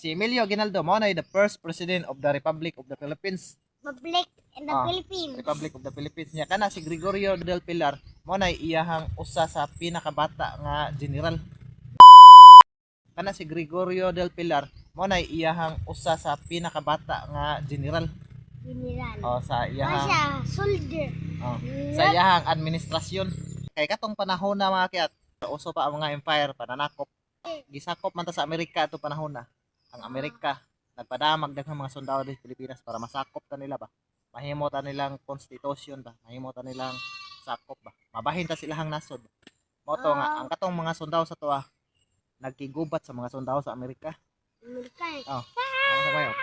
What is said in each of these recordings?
Si Emilio Aguinaldo mo na the first president of the Republic of the Philippines. Republic in the Philippines. Republic of the Philippines niya kana si Gregorio del Pilar mo na iyahang usa sa pinakabata nga general. Kana si Gregorio del Pilar mo na iyahang usa sa pinakabata nga general. General. Sa iyahang Siya, soldier. sa iyahang administrasyon. Kay katong panahon na mga kiyat, uso pa ang mga empire pananakop. Gisakop man ta sa Amerika ato panahon na. Ang Amerika nagpadamag daghang mga sundalo sa Pilipinas para masakop ta nila ba. Mahimo ta nilang konstitusyon ba, mahimo ta nilang sakop ba. Mabahin ta silahang nasod. Mo to nga ang katong mga sundalo sa tuwa nagkigubat sa mga sundalo sa Amerika. Amerika. Ano ba yun?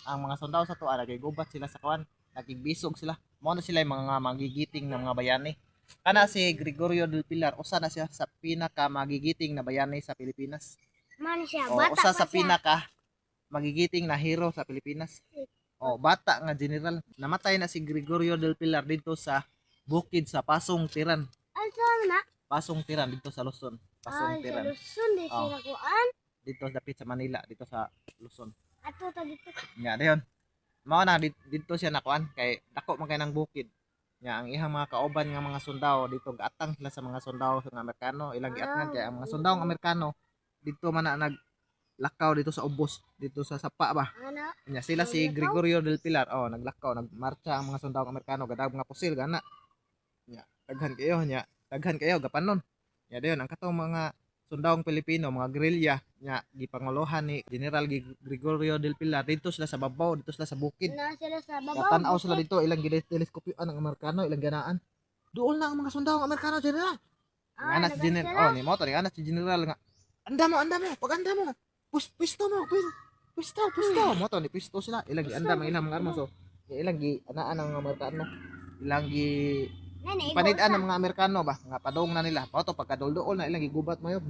Ang mga sundalo sa tuwa nagkigubat sila sa kawan, nakigbisog sila. Mo na sila yung mga magigiting ng mga bayani. Kana si Gregorio del Pilar, usa na siya sa pinaka magigiting na bayani sa Pilipinas. Man siya, bata Usa pa sa siya. pinaka magigiting na hero sa Pilipinas. Bata nga general. Namatay na si Gregorio del Pilar dito sa bukid sa Pasong Tiran. Ano na? Pasong Tiran dito sa Luzon. Pasong Ay, sa Tiran. Luzon, di sila kuan. Dito dapit sa Manila, dito sa Luzon. Ato ta dito. Nya dayon. Mao na dito siya nakuan kay dako man kay nang bukid. Nya ang ihang mga kauban nga mga sundao dito gaatang sila sa mga sundao nga Amerikano, ilang giatngan kay ang mga sundao Amerikano dito man na naglakaw dito sa ubos, dito sa sapa ba. Ano? Nya sila si Gregorio del Pilar, naglakaw, nagmarcha ang mga sundao Amerikano gadag mga pusil gana. Nya daghan kayo gapanon. Nya dayon ang katong mga sundaong Pilipino, mga gerilya nya gipanguluhan ni General Gregorio del Pilar dito sila sa babaw, dito sila sa bukid. Na sila sa babaw. Katanaw sila dito ilang teleskopyoan ang Amerikano, ilang ganaan. Duol na ang mga sundaong Amerikano general. Ang anak si General, ni mo to, anak si General nga. Anda mo, pag anda mo. Pisto mo to ni pisto sila. Ilang gi anda ilang mga armas so. Ilang gi anaan ang Amerikano. Ilang gi panid-an ng mga Amerikano ba nga padong na nila. Mo to pagkadol-dool na ilang gigubat mayo.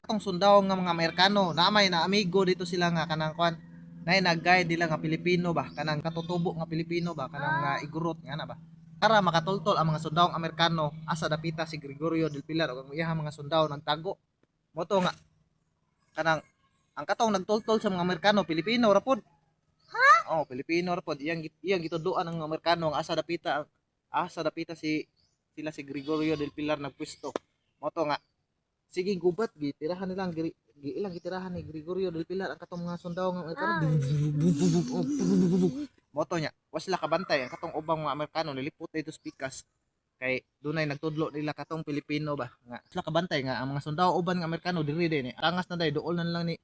Atong sundaw nga mga Amerikano, naamay na amigo dito sila nga kanang kwan. Nay nag-guide nila nga Pilipino ba, kanang katutubo nga Pilipino ba, kanang igurot nga na ba. Para makatultol ang mga sundawong Amerikano asa dapita si Gregorio del Pilar ug ang iyang mga sundaw nagtago. Mo to nga kanang ang katong nagtultol sa mga Amerikano Pilipino ra pod. Pilipino ra pod iyang gituduan ng Amerikano nga asa dapita sila si Gregorio del Pilar nagpwesto. Mo to nga sige gubat gitirahan nilang ilang gitirahan ni Gregorio del Pilar ang katong mga sundao nga Amerikano. Mo to nya was sila kabantay ang katong ubang mga Amerikano nilipot dito sa pikas kay dunay nagtudlo nila katong Pilipino ba nga sila kabantay nga ang mga sundao uban nga Amerikano diri din angas na day dool na lang ni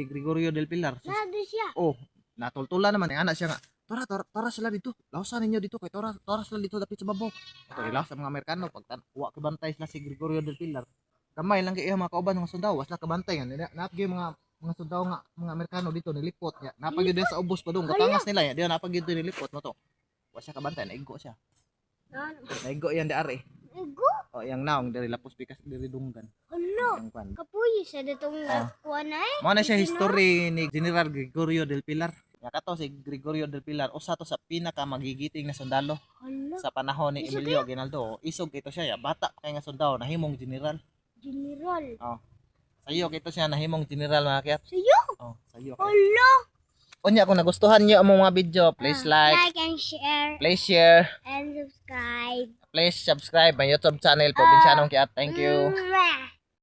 Gregorio del Pilar. Nado siya. Natultulan naman anak siya nga Tora sila dito. Lausan ninyo dito kay tora sila dito dapit sa babaw. Ilaw sa mga Amerikano pag wa kabantay sila si Gregorio del Pilar. Kamay lang kay mga kauban ng sundao, wasla kabantay nga. Napagyo mga sundao nga mga Amerikano dito nilipot nya. Napagyo din sa ubos pa dong katangas nila ya. Diyan napagyo din nilipot mo to. Wasla kabantay naigo siya. Naigo yan di ari. Igo? Yang naong diri lapos pikas diri dunggan. Hello. Kapuyi sa datong kuan ay. Mo na siya history ni General Gregorio del Pilar. Nga kato si Gregorio del Pilar usa to sa pinaka magigiting na sundalo sa panahon ni Emilio Aguinaldo. Isog ito siya ya bata kay nga sundalo nahimong general. General. Sayo kito siya nahimong general mga kiyat. Sayo? Sayo. Hello. Unya kung nagustuhan niyo ang mga video, please like and share please share, and subscribe. please subscribe my YouTube channel Probinsianong Kiat. Thank you. Mwah.